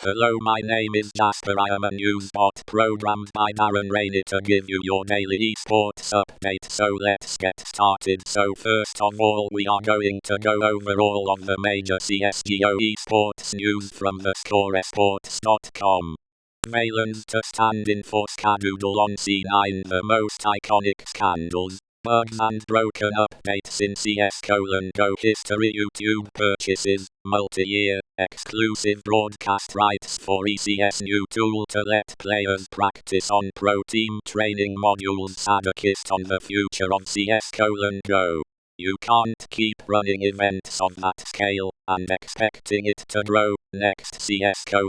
Hello, my name is Jasper. I am a news bot programmed by Darren to give you your daily eSports update. So let's get started. So first of all, we are going to go over all of the major CSGO eSports news from theScore esports.com. Valens to stand in for Skadoodle on C9, the most iconic scandals, bugs and broken updates in CS::Go history. YouTube purchases multi-year exclusive broadcast rights for ECS. New tool to let players practice on pro team training modules. Sadokist on the future of CS::Go. You can't keep running events of that scale and expecting it to grow. Next CS::Go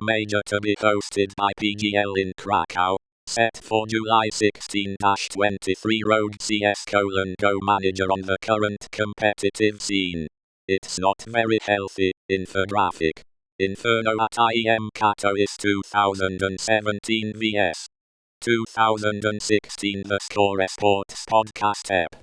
major to be hosted by PGL in Kraków. Set for July 16-23. Rogue CS::Go manager on the current competitive scene. It's not very healthy. Infographic. Inferno at IEM Katowice 2017 vs 2016. theScore eSports podcast Ep.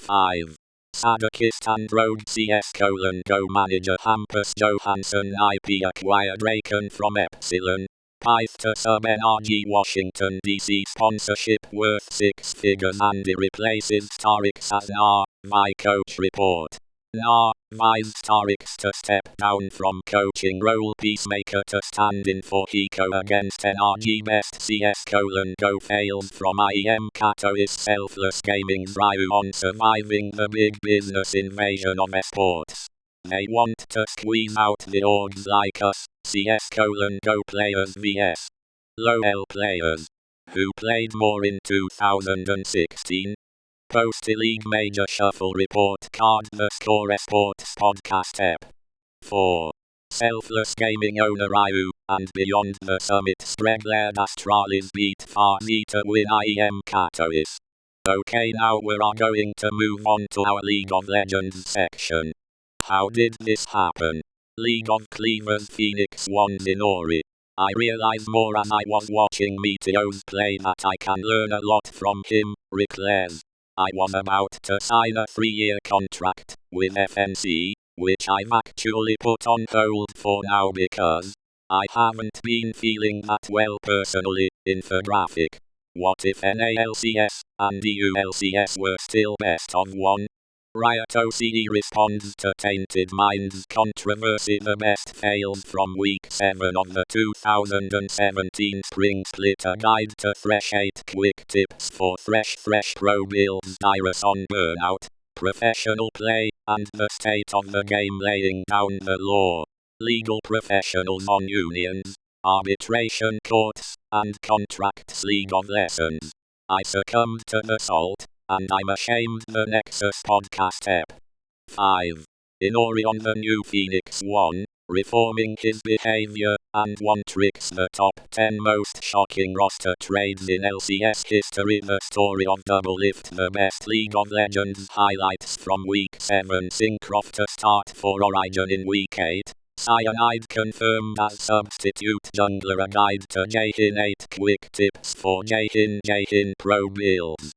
5. Sadokist and Rogue CS::Go manager Hampus Johansson IP acquired draken from Epsilon. Pyth to sub NRG Washington DC sponsorship worth 6 figures. ANDI replaces starix as NA coach report. NA's starix to step down from coaching role. Peacemaker to stand in for Hiko against NRG. Best CS::Go fails from IEM Katowice. Selfless gaming's Ryu on surviving the big business invasion of esports. They want to squeeze out the orgs like us. CS::Go players vs LoL players. Who played more in 2016? Post-League Major Shuffle Report Card. theScore eSports podcast Ep. 4. Selfless gaming owner Ryu, and beyond the summit spread Laird Astralis beat Fazi to win IEM Katowice. Okay, now we are going to move on to our League of Legends section. How did this happen? League of Cleavers Phoenix won Zinori. I realized more as I was watching Meteos play that I can learn a lot from him, declares. I was about to sign a 3-year contract with FNC, which I've actually put on hold for now because I haven't been feeling that well personally. Infographic. What if NALCS and ULCS were still best of one? Riot OCE responds to Tainted Minds controversy. The best fails from week 7 of the 2017 spring split. A guide to Thresh 8 quick tips for Thresh Pro builds. Dyrus on burnout, professional play, and the state of the game. Laying down the law. Legal professionals on unions, arbitration courts, and contracts. League of Lessons. I succumbed to the salt, and I'm ashamed. The Nexus podcast Ep. 5. Inori on the new Phoenix 1, reforming his behavior, and one tricks the top 10 most shocking roster trades in LCS history. The story of Double Lift. The best League of Legends highlights from week 7. Syncroft to start for Origin in week 8. Cyanide confirmed as substitute jungler. A guide to Jahin 8 quick tips for Jahin Pro builds.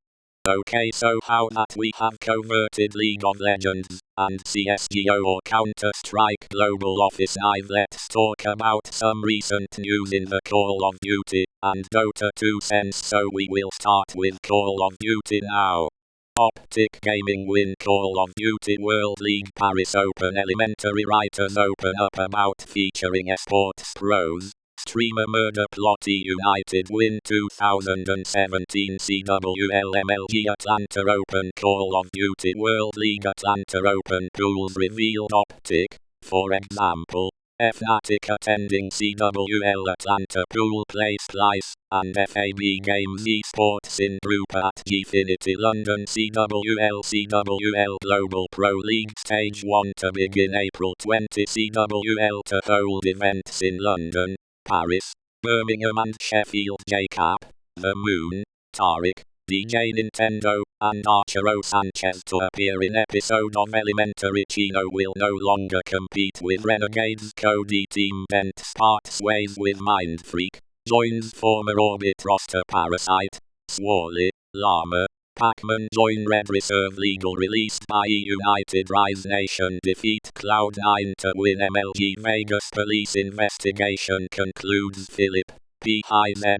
Okay, so how that we have converted League of Legends and CSGO or Counter-Strike Global Office Live. Let's talk about some recent news in the Call of Duty and Dota 2 sense. So we will start with Call of Duty now. Optic Gaming win Call of Duty World League Paris Open. Elementary writers open up about featuring esports pros. Streamer Murder Plot. United win 2017 CWL MLG Atlanta Open. Call of Duty World League Atlanta Open pools revealed. Optic, for example, Fnatic attending CWL Atlanta pool play Splice, and FAB Games eSports in group at Gfinity London. CWL Global Pro League Stage 1 to begin April 20. CWL to hold events in London, Paris, Birmingham and Sheffield. JCap, The Moon, Tariq, DJ Nintendo, and Archero Sanchez to appear in episode of Elementary. Chino will no longer compete with Renegades. Cody Team Bent parts ways with Mindfreak, joins former Orbit roster Parasite, Swally, Llama, Pacman join Red Reserve Legal released by United Rise Nation defeat Cloud9 to win MLG Vegas police investigation concludes Philip, pyth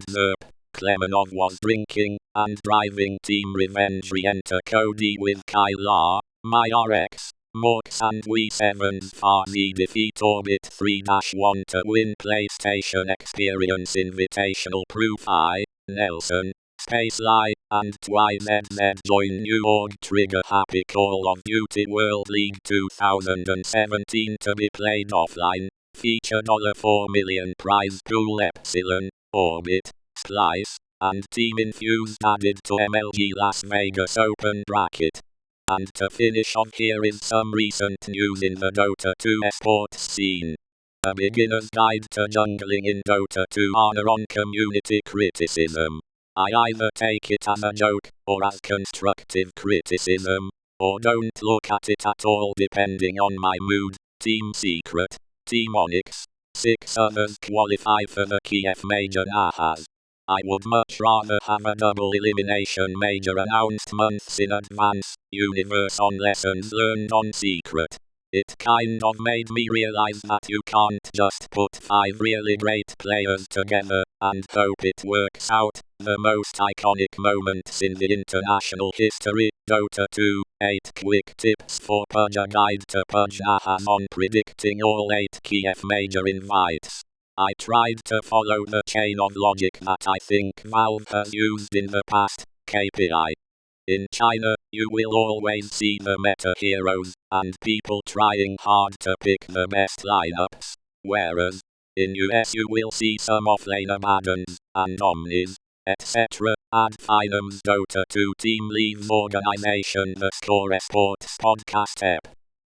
Zerp, Klemenov was drinking and driving team revenge re-enter Cody with Kyla, MyRx, Morks and We7's Farzi defeat Orbit 3-1 to win PlayStation Experience Invitational Proof I, Nelson, Spacely, and TYZZ join new org Trigger Happy Call of Duty World League 2017 to be played offline, feature $4 million prize pool Epsilon, Orbit, Splice, and Team Infused added to MLG Las Vegas Open bracket. And to finish off, here is some recent news in the Dota 2 eSports scene. A beginner's guide to jungling in Dota 2 honor on community criticism. I either take it as a joke, or as constructive criticism, or don't look at it at all depending on my mood. Team Secret, Team Onyx, 6 others qualify for the Kiev Major Nahas. I would much rather have a double elimination major announced months in advance, universe on lessons learned on Secret. It kind of made me realize that you can't just put 5 really great players together and hope it works out. The most iconic moments in the international history, Dota 2, 8 quick tips for Pudge, a guide to Pudge Nahas on predicting all 8 Kiev major invites. I tried to follow the chain of logic that I think Valve has used in the past, KPI. In China, you will always see the meta heroes, and people trying hard to pick the best lineups, whereas, in US you will see some offlaner Madens, and Omnis, etc. Ad Finum's Dota 2 team leaves organization theScore eSports podcast Ep.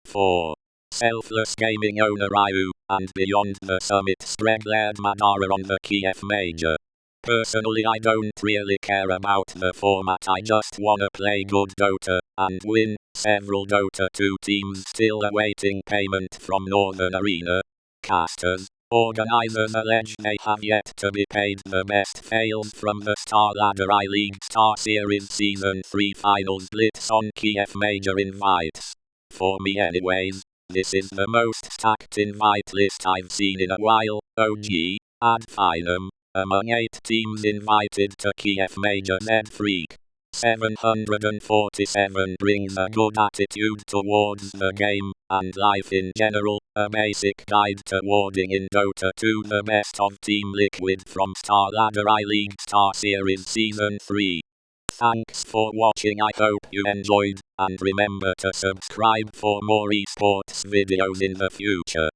4. Selfless gaming owner Ryu, and beyond the summit spread Laird Madara on the Kiev Major. Personally, I don't really care about the format, I just wanna play good Dota, and win. Several Dota 2 teams still awaiting payment from Northern Arena. Casters, organizers allege they have yet to be paid. The best fails from the Star Ladder I-League Star Series Season 3 Finals blitz on Kiev Major invites. For me anyways, this is the most stacked invite list I've seen in a while. OG, ad finum, among 8 teams invited to Kiev Major. Z-Freak 747 brings a good attitude towards the game, and life in general, a basic guide to warding in Dota 2. The best of Team Liquid from Star Ladder I-League Star Series Season 3. Thanks for watching, I hope you enjoyed, and remember to subscribe for more esports videos in the future.